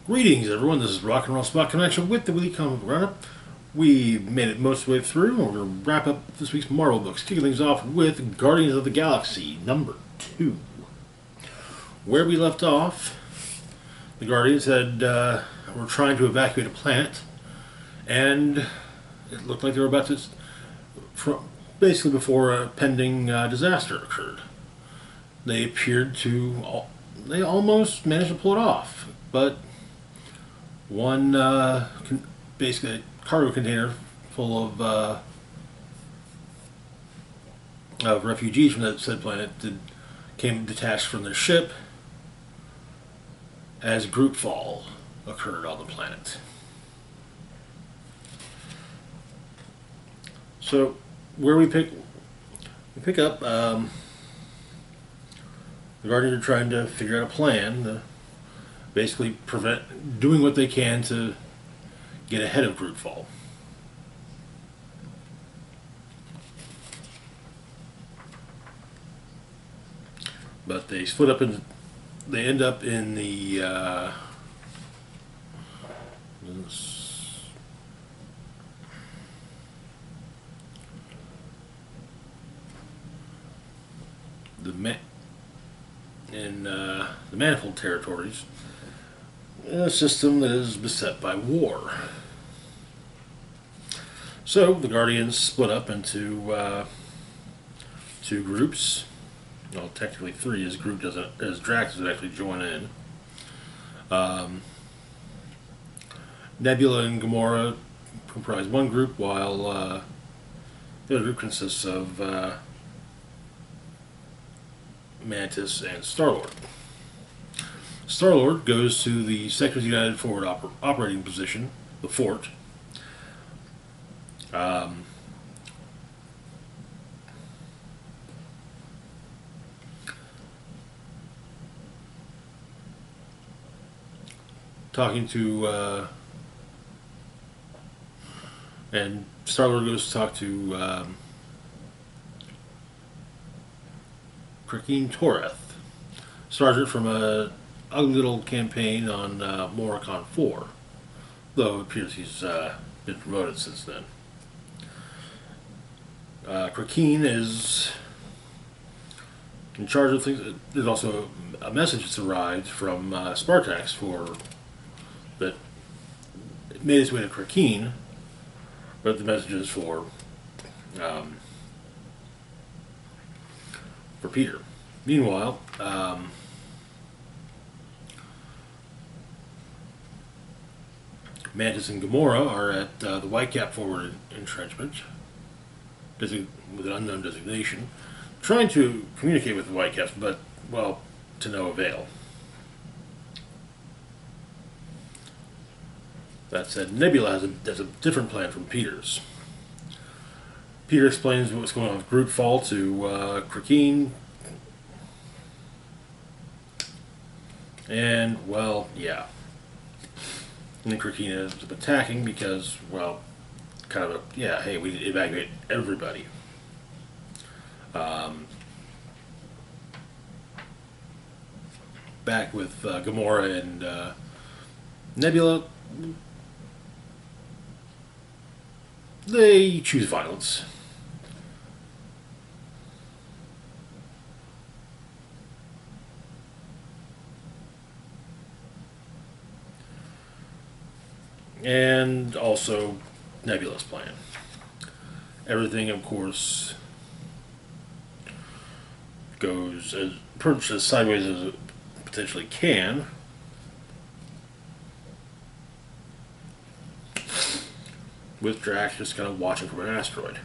Greetings, everyone. This is Rock and Roll Spot Connection with the Weekly Comic Roundup. We made it most of the way through, and we're going to wrap up this week's Marvel books, kicking things off with Guardians of the Galaxy #2. Where we left off, the Guardians were trying to evacuate a planet, and it looked like they were about to, basically before a pending disaster occurred. They appeared to, they almost managed to pull it off, but one basically a cargo container full of refugees from that said planet came detached from their ship as group fall occurred on the planet. So where we pick up, the Guardians are trying to figure out a plan to basically doing what they can to get ahead of group fall. But they split up and they end up in the Manifold Territories, a system that is beset by war. So the Guardians split up into two groups. Well, technically three, as Drax doesn't actually join in. Nebula and Gamora comprise one group, while the other group consists of Mantis and Star-Lord. Star-Lord goes to the Sectors United forward operating position, the fort. Talking to and Star-Lord goes to talk to Krakeen Toreth, sergeant from a ugly little campaign on Moricon 4, though it appears he's been promoted since then. Krakeen is in charge of things. There's also a message that's arrived from Spartax that it made its way to Krakeen, but the message is for Peter. Meanwhile, Mantis and Gamora are at the Whitecap forward entrenchment, with an unknown designation, trying to communicate with the Whitecaps, but, well, to no avail. That said, Nebula has a different plan from Peter's. Peter explains what's going on with group fall to Krakeen. And, well, yeah. And then Krakeen ends up attacking because, well, kind of hey, we need to evacuate everybody. Back with Gamora and Nebula, they choose violence. And also Nebula's plan. Everything, of course, goes as sideways as it potentially can. With Drax just kind of watching from an asteroid.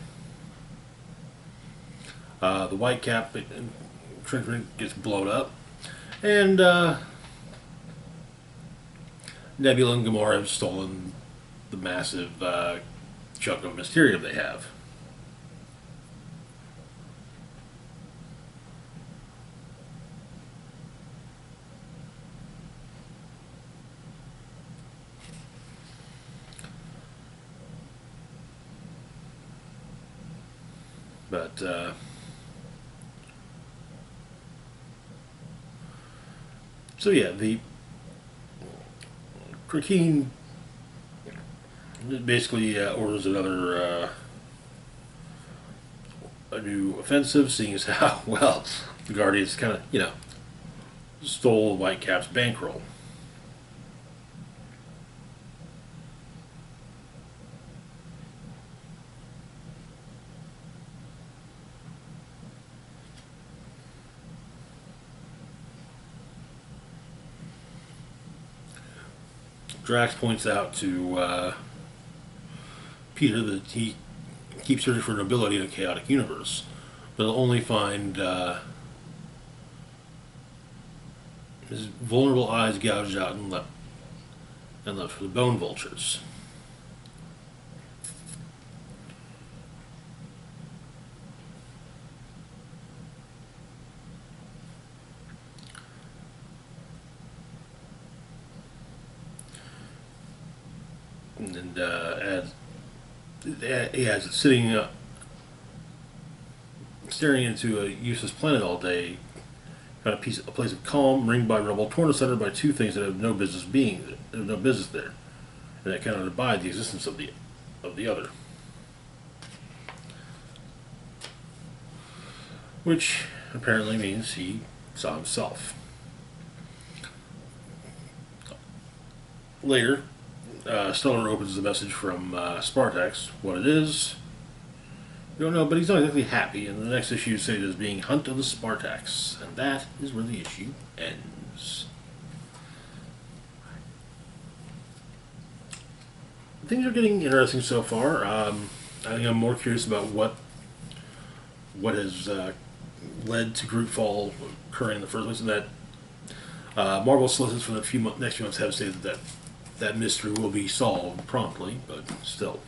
The Whitecap entrenchment gets blown up, and Nebula and Gamora have stolen the massive chunk of Mysterium they have. But so yeah, the Krakeen basically orders a new offensive, seeing as how, well, the Guardians kind of, stole Whitecap's bankroll. Drax points out to Peter that he keeps searching for nobility in a chaotic universe, but he'll only find his vulnerable eyes gouged out and left for the bone vultures. And as it's sitting staring into a useless planet all day, found a place of calm, ringed by rubble, torn asunder by two things that have no business there, and that cannot abide the existence of the other. Which apparently means he saw himself. Later, Slughter opens the message from Spartax. What it is, we don't know, but he's not exactly happy. And the next issue is stated as being Hunt of the Spartax, and that is where the issue ends. Things are getting interesting so far. I think I'm more curious about what has led to Grootfall occurring in the first place, and that Marvel solicits for the next few months have stated that mystery will be solved promptly, but still.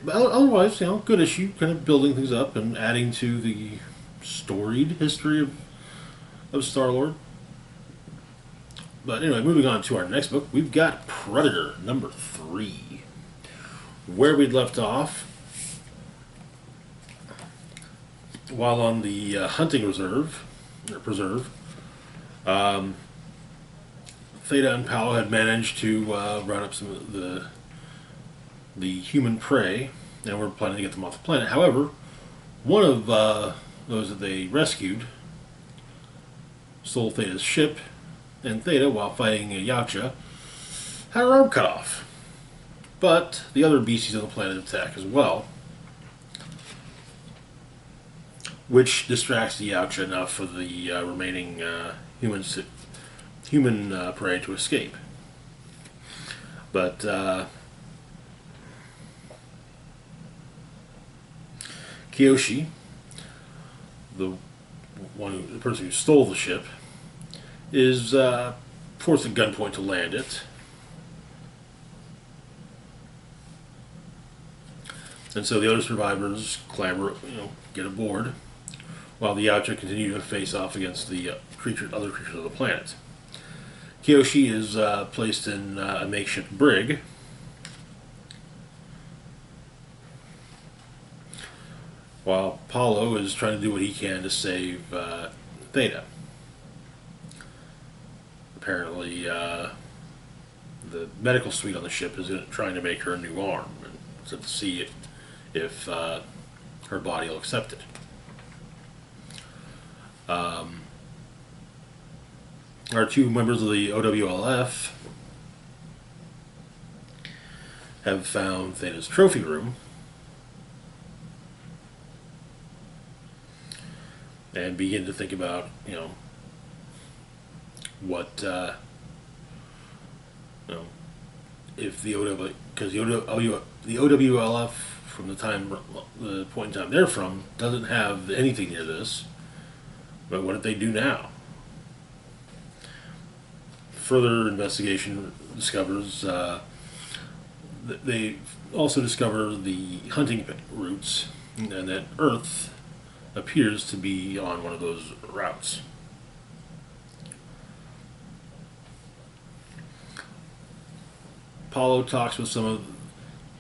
Otherwise, good issue, kind of building things up and adding to the storied history of Star-Lord. But anyway, moving on to our next book, we've got Predator number 3. Where we'd left off, while on the hunting preserve, Theta and Paolo had managed to run up some of the human prey, and were planning to get them off the planet. However, one of those that they rescued stole Theta's ship, and Theta, while fighting Yautja, had her arm cut off. But the other beasties on the planet attack as well, which distracts the Yautja enough for the remaining human prey to escape. But Kiyoshi, the person who stole the ship, is forced at gunpoint to land it. And so the other survivors clamber, get aboard, while the Yautja continue to face off against the other creatures of the planet. Kiyoshi is placed in a makeshift brig, while Paolo is trying to do what he can to save Theta. Apparently, the medical suite on the ship is trying to make her a new arm, and so to see if her body will accept it. Our two members of the OWLF have found Theta's trophy room and begin to think about, what, if the OWLF from the point in time they're from doesn't have anything near this, but what if they do now? Further investigation discovers they also discover the hunting routes, and that Earth appears to be on one of those routes. Paulo talks with some of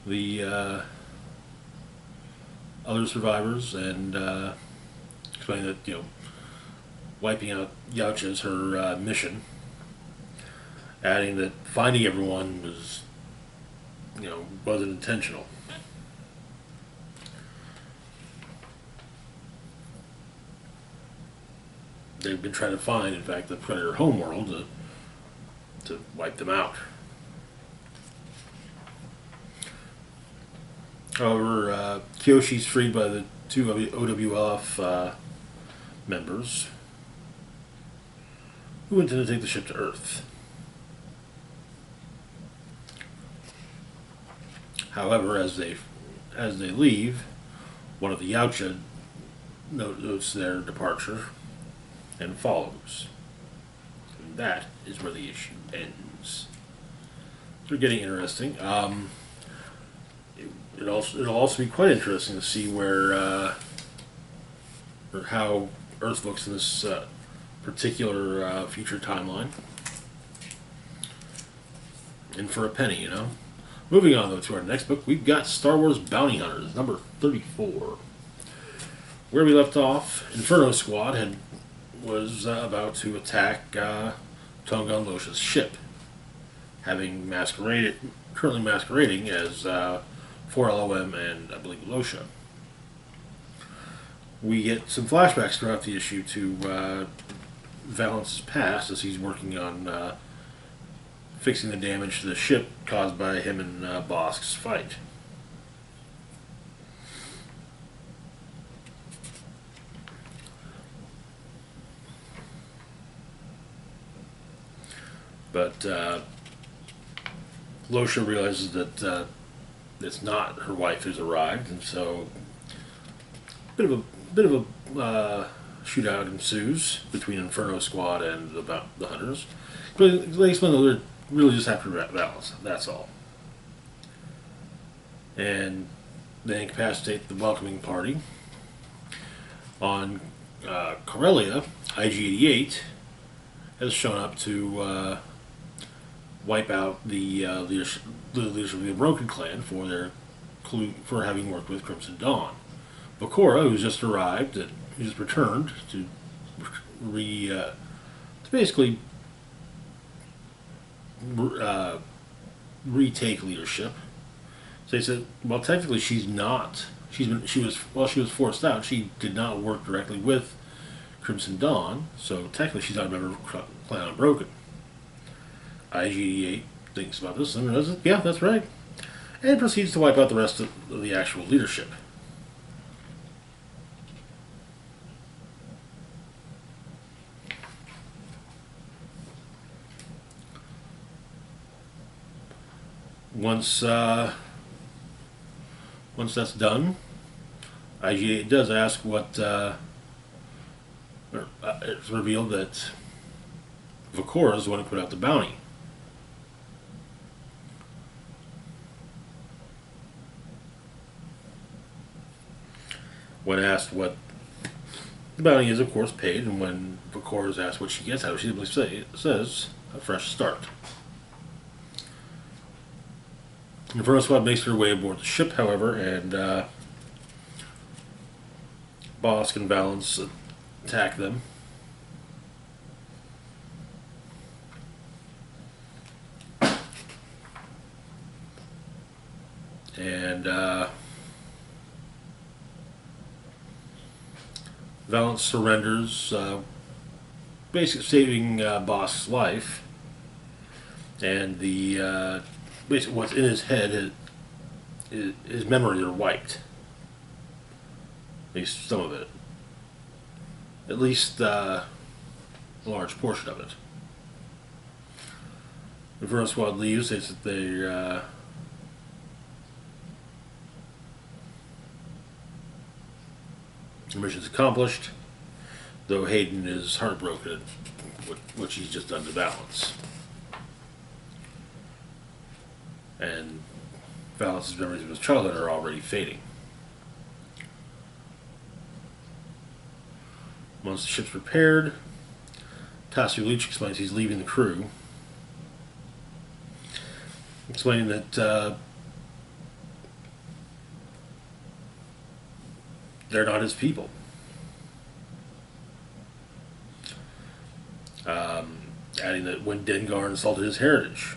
the other survivors and explain that wiping out Yautja is her mission. adding that finding everyone was, wasn't intentional. They've been trying to find, in fact, the Predator homeworld to wipe them out. However, Kyoshi's freed by the two OWLF members who intend to take the ship to Earth. However, as they leave, one of the Yautja notes their departure and follows. And that is where the issue ends. So we're getting interesting. It'll also be quite interesting to see where or how Earth looks in this particular future timeline. And for a penny, Moving on, though, to our next book, we've got Star Wars Bounty Hunters, number 34. Where we left off, Inferno Squad was about to attack Tongan Losha's ship, currently masquerading as 4LOM and, I believe, Losha. We get some flashbacks throughout the issue to Valence's past as he's working on fixing the damage to the ship caused by him and Bosk's fight. But Losha realizes that it's not her wife who's arrived, and so bit of a shootout ensues between Inferno Squad and the Hunters. But they explain that they're really just after Valance. That's all. And they incapacitate the welcoming party. On Corellia, IG-88 has shown up to wipe out the leadership of the Broken Clan for having worked with Crimson Dawn. Bakura, who's just arrived and who's returned to basically retake leadership. So they said, well, technically she was forced out. She did not work directly with Crimson Dawn, so technically she's not a member of Clan Unbroken. IG-88 thinks about this and realizes, yeah, that's right, and proceeds to wipe out the rest of the actual leadership. Once that's done, IG-88 does ask it's revealed that Vakora is the one who put out the bounty. When asked what the bounty is, of course, paid, and when Vakora is asked what she gets out of it, she simply says, a fresh start. Inferno Squad makes their way aboard the ship, however, and Bosk and Valance attack them. And Valance surrenders, basically saving Bosk's life. And the basically what's in his head, his memories are wiped. At least some of it. At least a large portion of it. The Inferno Squad leaves, says that their mission's accomplished, though Hayden is heartbroken at what she's just done to Valance. And Valance's memories of his childhood are already fading. Once the ship's repaired, Tassu Leach explains he's leaving the crew, explaining that they're not his people. adding that when Dengar insulted his heritage,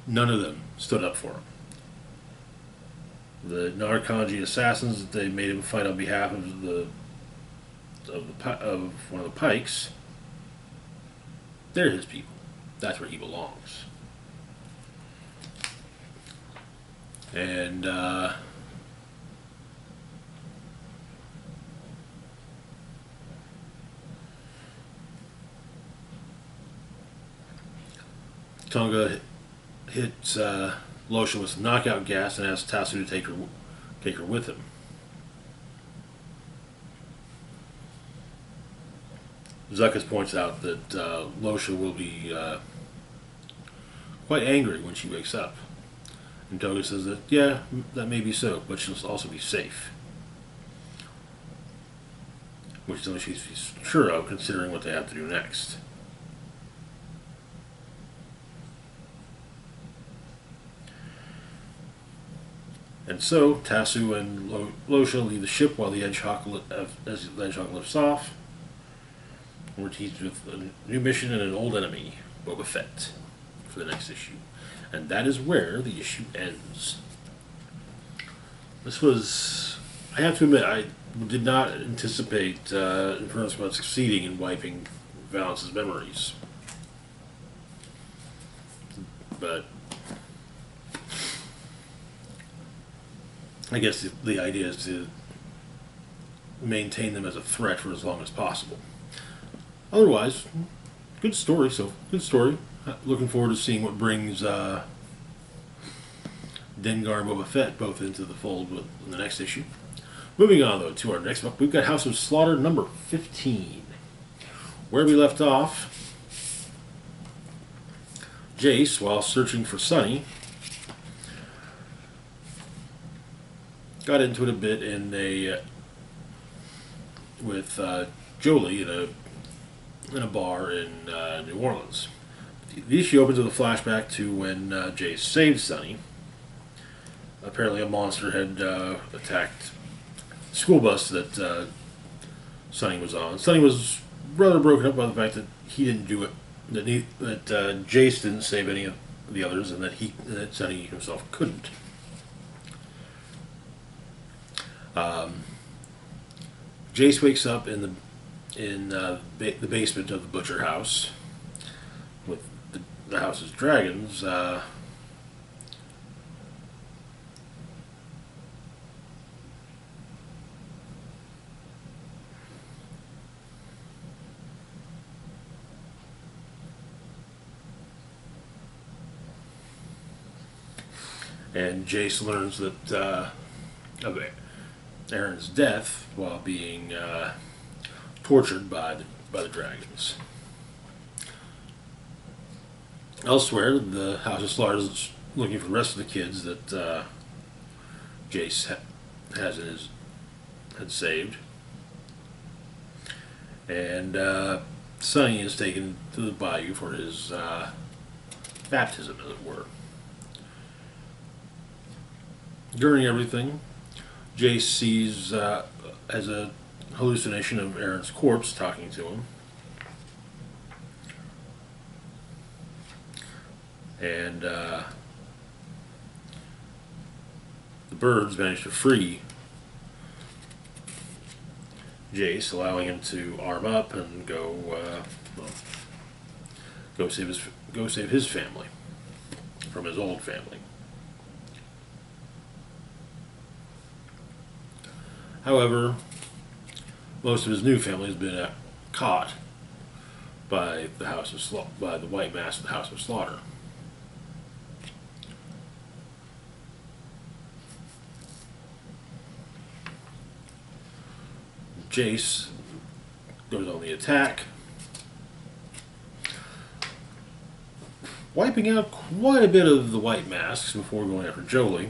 none of them stood up for him. The Narkanji assassins, they made him fight on behalf of one of the Pikes. They're his people. That's where he belongs. And Tonga hits Losha with some knockout gas and asks Tasu to take her with him. Zuckus points out that Losha will be quite angry when she wakes up. And Toga says that, yeah, that may be so, but she'll also be safe. Which is something she's sure of, considering what they have to do next. And so, Tasu and Losha leave the ship while the Hedgehog lifts off. And we're teased with a new mission and an old enemy, Boba Fett, for the next issue. And that is where the issue ends. This was, I have to admit, I did not anticipate Inferno Squad succeeding in wiping Valance's memories. But I guess the idea is to maintain them as a threat for as long as possible. Otherwise, good story. Looking forward to seeing what brings Dengar and Boba Fett both into the fold in the next issue. Moving on, though, to our next book, we've got House of Slughter number 15. Where we left off, Jace, while searching for Sunny, got into it a bit with Jolie in a bar in New Orleans. The issue opens with a flashback to when Jace saved Sunny. Apparently, a monster had attacked the school bus that Sunny was on. Sunny was rather broken up by the fact that he didn't do it, that Jace didn't save any of the others, and that Sunny himself couldn't. Jace wakes up in the basement of the butcher house with the house's dragons. And Jace learns that of Aaron's death while being tortured by the dragons. Elsewhere, the House of Slughter is looking for the rest of the kids that Jace had saved, and Sunny is taken to the bayou for his baptism, as it were. During everything, Jace sees as a hallucination of Aaron's corpse talking to him. And the birds manage to free Jace, allowing him to arm up and go save his family from his old family. However, most of his new family has been caught by the White Mass of the House of Slughter. Jace goes on the attack, wiping out quite a bit of the White Masks before going after Jolie.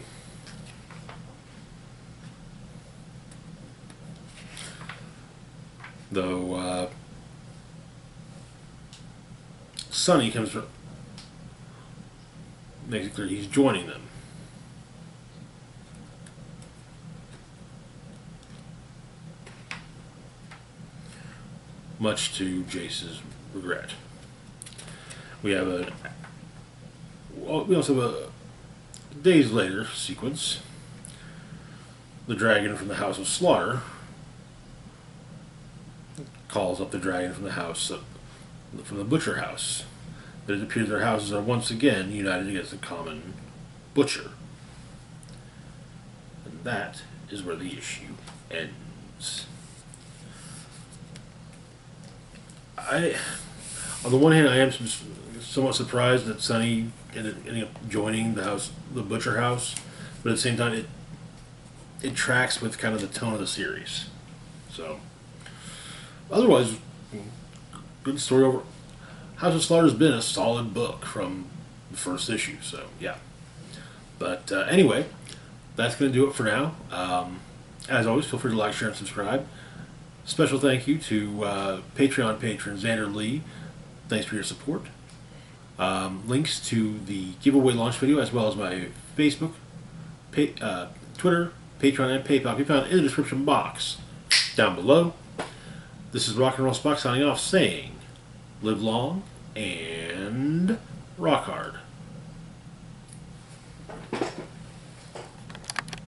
Though Sunny makes it clear he's joining them. Much to Jace's regret. We have we also have a days later sequence. The dragon from the house of Slughter calls up the dragon from the house from the butcher house. But it appears their houses are once again united against the common butcher. And that is where the issue ends. On the one hand, I am somewhat surprised that Sonny ended up joining the butcher house, but at the same time, it tracks with kind of the tone of the series. So, otherwise, good story over. House of Slaughter's been a solid book from the first issue, so yeah. But anyway, that's going to do it for now. As always, feel free to like, share, and subscribe. Special thank you to Patreon patron Xander Lee. Thanks for your support. Links to the giveaway launch video, as well as my Facebook, Twitter, Patreon, and PayPal can be found in the description box down below. This is Rock and Roll Spock signing off, saying, live long and rock hard.